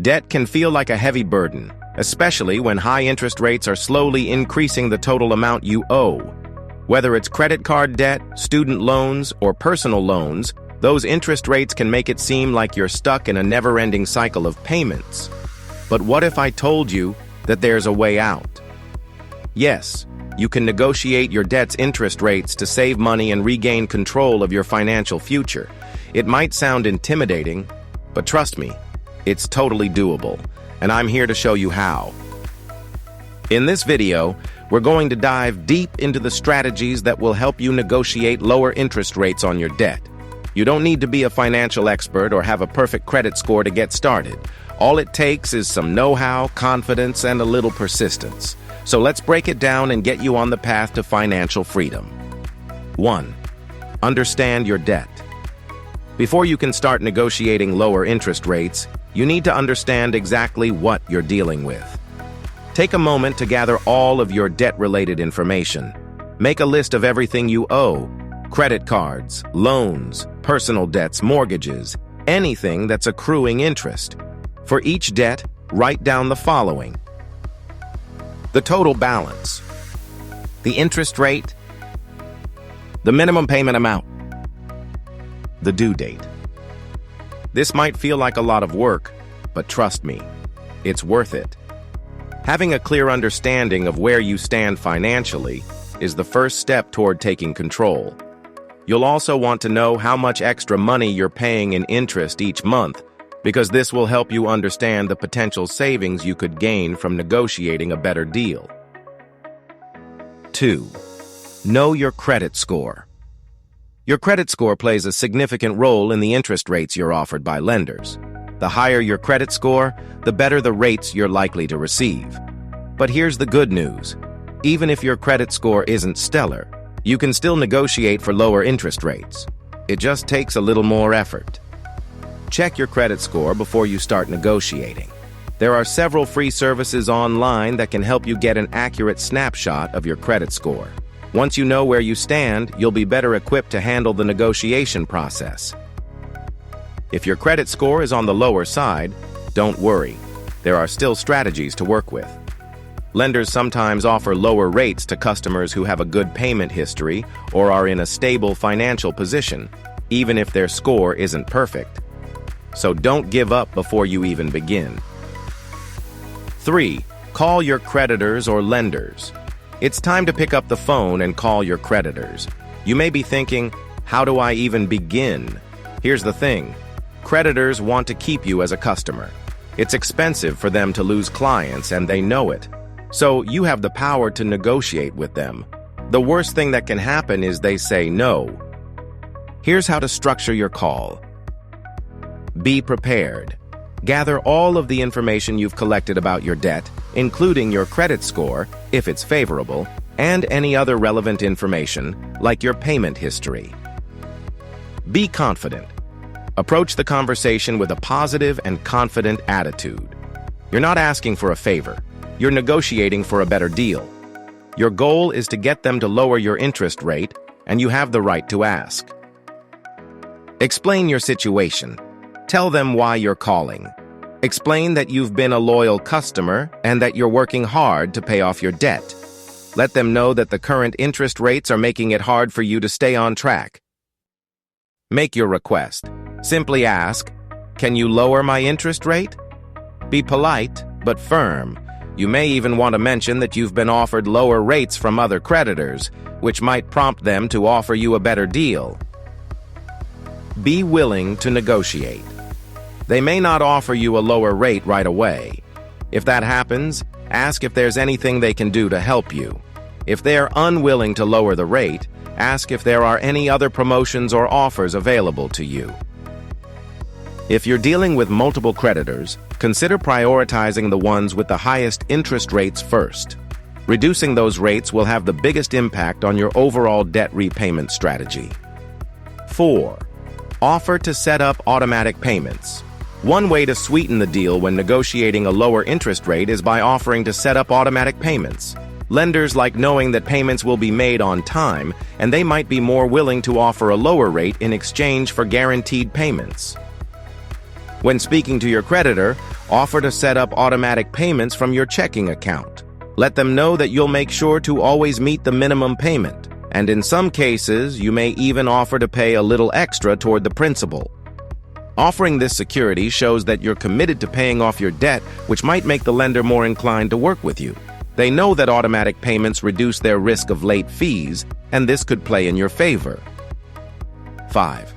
Debt can feel like a heavy burden, especially when high interest rates are slowly increasing the total amount you owe. Whether it's credit card debt, student loans, or personal loans, those interest rates can make it seem like you're stuck in a never-ending cycle of payments. But what if I told you that there's a way out? Yes, you can negotiate your debt's interest rates to save money and regain control of your financial future. It might sound intimidating, but trust me, it's totally doable, and I'm here to show you how. In this video, we're going to dive deep into the strategies that will help you negotiate lower interest rates on your debt. You don't need to be a financial expert or have a perfect credit score to get started. All it takes is some know-how, confidence, and a little persistence. So let's break it down and get you on the path to financial freedom. 1. Understand your debt. Before you can start negotiating lower interest rates, you need to understand exactly what you're dealing with. Take a moment to gather all of your debt-related information. Make a list of everything you owe: credit cards, loans, personal debts, mortgages, anything that's accruing interest. For each debt, write down the following: the total balance, the interest rate, the minimum payment amount, the due date. This might feel like a lot of work, but trust me, it's worth it. Having a clear understanding of where you stand financially is the first step toward taking control. You'll also want to know how much extra money you're paying in interest each month, because this will help you understand the potential savings you could gain from negotiating a better deal. 2. Know your credit score. Your credit score plays a significant role in the interest rates you're offered by lenders. The higher your credit score, the better the rates you're likely to receive. But here's the good news. Even if your credit score isn't stellar, you can still negotiate for lower interest rates. It just takes a little more effort. Check your credit score before you start negotiating. There are several free services online that can help you get an accurate snapshot of your credit score. Once you know where you stand, you'll be better equipped to handle the negotiation process. If your credit score is on the lower side, don't worry. There are still strategies to work with. Lenders sometimes offer lower rates to customers who have a good payment history or are in a stable financial position, even if their score isn't perfect. So don't give up before you even begin. 3. Call your creditors or lenders. It's time to pick up the phone and call your creditors. You may be thinking, how do I even begin? Here's the thing. Creditors want to keep you as a customer. It's expensive for them to lose clients, and they know it. So you have the power to negotiate with them. The worst thing that can happen is they say no. Here's how to structure your call. Be prepared. Gather all of the information you've collected about your debt, including your credit score, if it's favorable, and any other relevant information, like your payment history. Be confident. Approach the conversation with a positive and confident attitude. You're not asking for a favor. You're negotiating for a better deal. Your goal is to get them to lower your interest rate, and you have the right to ask. Explain your situation. Tell them why you're calling. Explain that you've been a loyal customer and that you're working hard to pay off your debt. Let them know that the current interest rates are making it hard for you to stay on track. Make your request. Simply ask, "Can you lower my interest rate?" Be polite, but firm. You may even want to mention that you've been offered lower rates from other creditors, which might prompt them to offer you a better deal. Be willing to negotiate. They may not offer you a lower rate right away. If that happens, ask if there's anything they can do to help you. If they're unwilling to lower the rate, ask if there are any other promotions or offers available to you. If you're dealing with multiple creditors, consider prioritizing the ones with the highest interest rates first. Reducing those rates will have the biggest impact on your overall debt repayment strategy. 4. Offer to set up automatic payments. One way to sweeten the deal when negotiating a lower interest rate is by offering to set up automatic payments. Lenders like knowing that payments will be made on time, and they might be more willing to offer a lower rate in exchange for guaranteed payments. When speaking to your creditor, Offer to set up automatic payments from your checking account. Let them know that you'll make sure to always meet the minimum payment, and in some cases, you may even offer to pay a little extra toward the principal. Offering this security shows that you're committed to paying off your debt, which might make the lender more inclined to work with you. They know that automatic payments reduce their risk of late fees, and this could play in your favor. 5.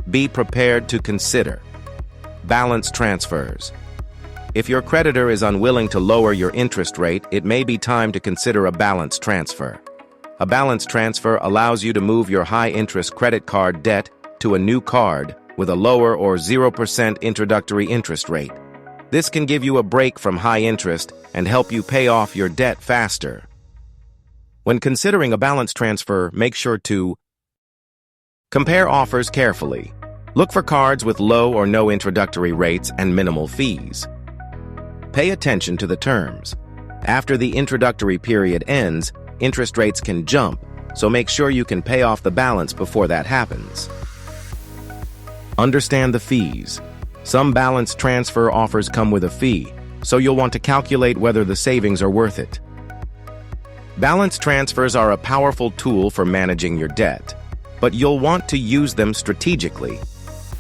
Be prepared to consider balance transfers. If your creditor is unwilling to lower your interest rate, it may be time to consider a balance transfer. A balance transfer allows you to move your high-interest credit card debt to a new card with a lower or 0% introductory interest rate. This can give you a break from high interest and help you pay off your debt faster. When considering a balance transfer, make sure to compare offers carefully. Look for cards with low or no introductory rates and minimal fees. Pay attention to the terms. After the introductory period ends, interest rates can jump, so make sure you can pay off the balance before that happens. Understand the fees. Some balance transfer offers come with a fee, so you'll want to calculate whether the savings are worth it. Balance transfers are a powerful tool for managing your debt, but you'll want to use them strategically.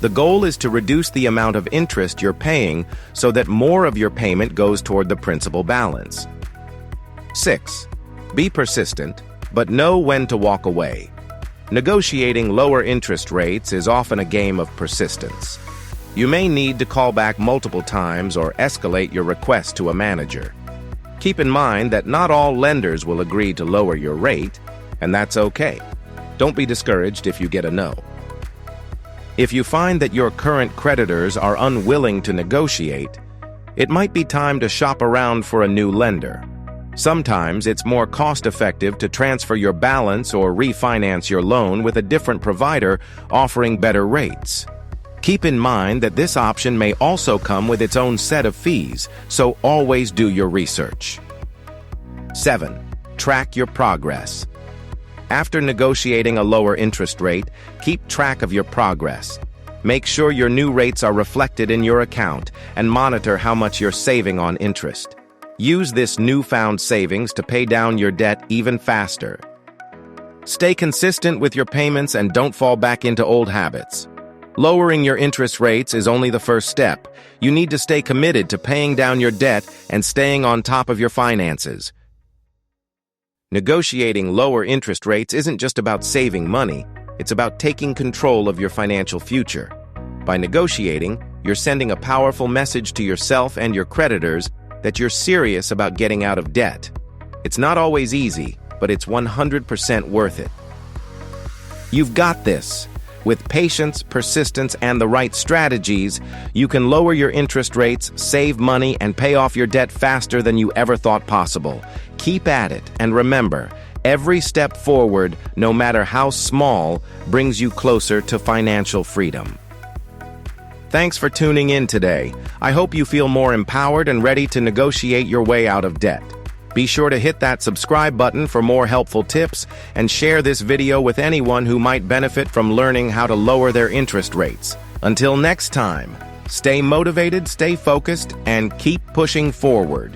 The goal is to reduce the amount of interest you're paying so that more of your payment goes toward the principal balance. 6. Be persistent, but know when to walk away. Negotiating lower interest rates is often a game of persistence. You may need to call back multiple times or escalate your request to a manager. Keep in mind that not all lenders will agree to lower your rate, and that's okay. Don't be discouraged if you get a no. If you find that your current creditors are unwilling to negotiate, it might be time to shop around for a new lender. Sometimes it's more cost-effective to transfer your balance or refinance your loan with a different provider offering better rates. Keep in mind that this option may also come with its own set of fees, so always do your research. 7. Track your progress. After negotiating a lower interest rate, keep track of your progress. Make sure your new rates are reflected in your account and monitor how much you're saving on interest. Use this newfound savings to pay down your debt even faster. Stay consistent with your payments and don't fall back into old habits. Lowering your interest rates is only the first step. You need to stay committed to paying down your debt and staying on top of your finances. Negotiating lower interest rates isn't just about saving money, it's about taking control of your financial future. By negotiating, you're sending a powerful message to yourself and your creditors that you're serious about getting out of debt. It's not always easy, but it's 100% worth it. You've got this. With patience, persistence, and the right strategies, you can lower your interest rates, save money, and pay off your debt faster than you ever thought possible. Keep at it, and remember, every step forward, no matter how small, brings you closer to financial freedom. Thanks for tuning in today. I hope you feel more empowered and ready to negotiate your way out of debt. Be sure to hit that subscribe button for more helpful tips and share this video with anyone who might benefit from learning how to lower their interest rates. Until next time, stay motivated, stay focused, and keep pushing forward.